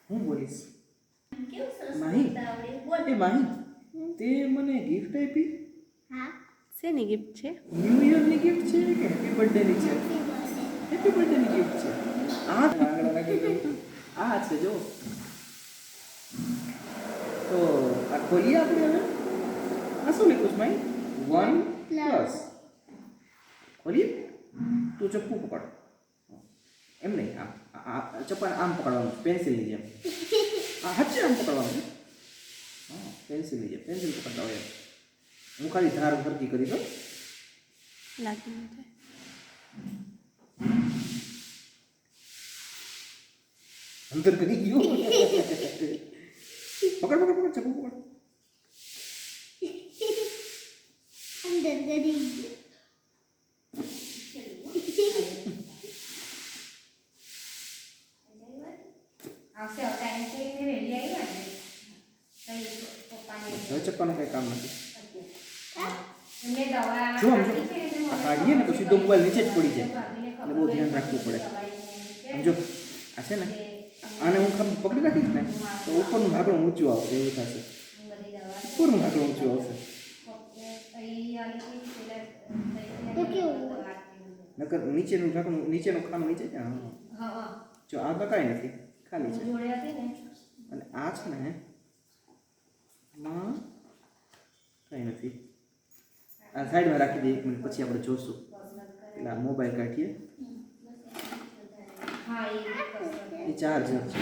હું બોલીશ કેવું સરસ માહી બોલતા આવડે. બોલ. એ માહી તે મને ગિફ્ટ આપી હા. શેની ગિફ્ટ છે? ન્યૂ યરની ગિફ્ટ છે કે હેપી બર્થડે ની છે હેપી બર્થડે ની ગિફ્ટ છે આ આંગળા લાગી ગઈ આ છે જો તો આ ખોલીએ આપણે હવે આ શું લખ્યું છે માહી 1 પ્લસ ખોલીએ તું ચપ્પુ પકડ એમ નહીં આમ ચપ્પા આમ પકડવાનું પેન્સિલની જેમ આ હાચે આમ પકડવાનું હા પેન્સિલની જેમ પેન્સિલ પકડતા હોય હું ખાલી ધાર ફરતી કરી દઉં લાગી ન જાય. અંદર કરી ગયો પકડ પકડ પકડ ચપ્પુ પકડ અંદર ગરી ગયો. આવશે ટાઈમ થઈ રેડી આવ્યા ને કઈ પપ્પાને હવે ચપ્પાનું કંઈ કામ નથી એમને દવા જો આમ જો આ કાઢીએ ને તો સીધો મોબાઈલ નીચે જ પડી જાય એટલે બહુ ધ્યાન રાખવું પડે આમ જો આ છે ને આને હું ખાલી પકડી રાખીશ ને તો ઉપરનું ઢાંકણું ઊંચું આવશે એવું થશે ઉપરનું ઢાંકણું ઊંચું આવશે તો કેવું નકર નીચેનું ઢાંકણું નીચેનું ખાનું નીચે છે હા જો આ તો કાંઈ નથી ખાલી છે જોડે હતી ને અને આ છે ને આમાં કંઈ નથી આ સાઈડમાં રાખી દઈએ 1 મિનિટ પછી આપણે જોશું એટલે આ મોબાઈલ કાઢીએ હા એ ચાર્જર છે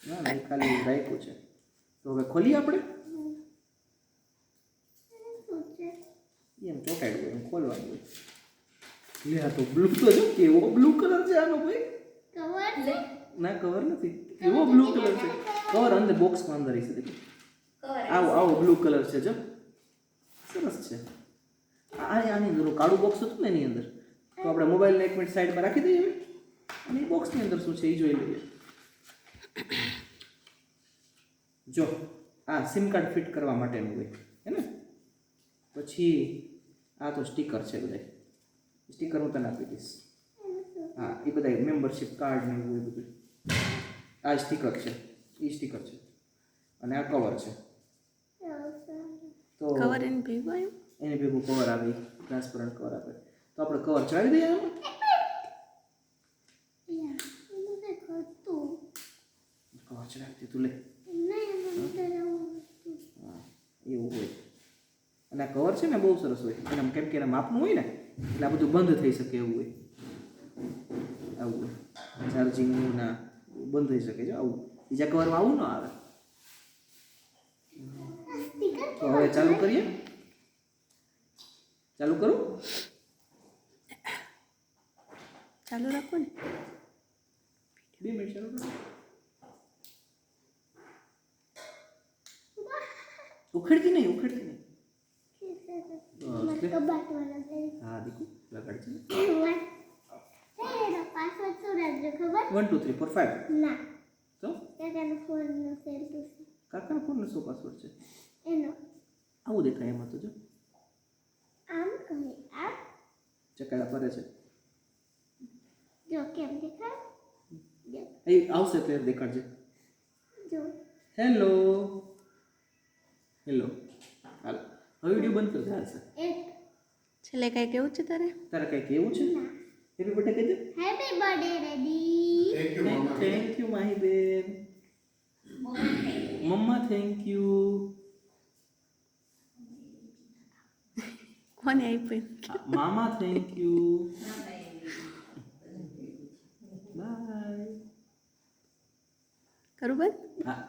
ના ના એ ખાલી રાખ્યું છે તો હવે ખોલીએ આપણે એમ ચોટાડ્યું હોય એમ ખોલવાનું હોય લે આ તો બ્લુ તો જો કેવો બ્લુ કલર છે આનો ભાઈ કવર છે ના કવર નથી કેવો બ્લુ કલર છે કવર અંદર બોક્સમાં અંદર હશે દેખો કવર આવો આવો બ્લુ કલર છે જો સરસ છે આની અંદર કાળું બોક્સ હતું ને એની અંદર તો આપણે મોબાઈલને 1 મિનિટ સાઈડમાં રાખી દઈએ હવે અને એ બોક્સની અંદર શું છે એ જોઈ લઈએ જો આ સિમ કાર્ડ ફિટ કરવા માટેનું હોય હે ને પછી આ તો સ્ટીકર છે બધા સ્ટીકર હું તને આપી દઈશ હા એ બધા મેમ્બરશિપ કાર્ડ ને એવું બધું આ સ્ટીકર છે એ સ્ટીકર છે અને આ કવર છે તો કવર એને ભેગું આવ્યું? એને ભેગું કવર આવે ટ્રાન્સપરન્ટ કવર આપે તો આપણે કવર ચડાવી દઈએ આમાં કવર ચડાવી દીધું લે હા એવું હોય અને આ કવર છે ને બહુ સરસ હોય એના કેમ કે એના માપનું હોય ને એટલે આ બધું બંધ થઈ શકે એવું હોય આવું હોય ચાર્જિંગનું ના બંધ થઈ શકે છે આવું બીજા કવરમાં આવું ન આવે તો હવે ચાલુ કરીએ ચાલુ કરું ચાલુ રાખો ને. 2 મિનિટ ચાલુ કરું ઉખડતી નહીં બસ લે. હા દીકુ લગાડ છે 1 2 3 4 5 તો કાકાના ફોનનો શું પાસવર્ડ છે આવું દેખાય એમાં તો જો ચકાડા ફરે છે એ આવશે ત્યારે દેખાડજે હેલો હેલો હાલો હવે વિડીયો બંધ કરી ચાલશે છેલ્લે કાંઈ કેવું છે તારે? તારે કંઈ કેવું છે હેપી બર્થડે કહેજે happy birthday ready thank you Mahi બેન મમ્મા થેન્ક યુ કોને આપ્યું? મામા થેન્ક યુ બાય કરું બંધ? હા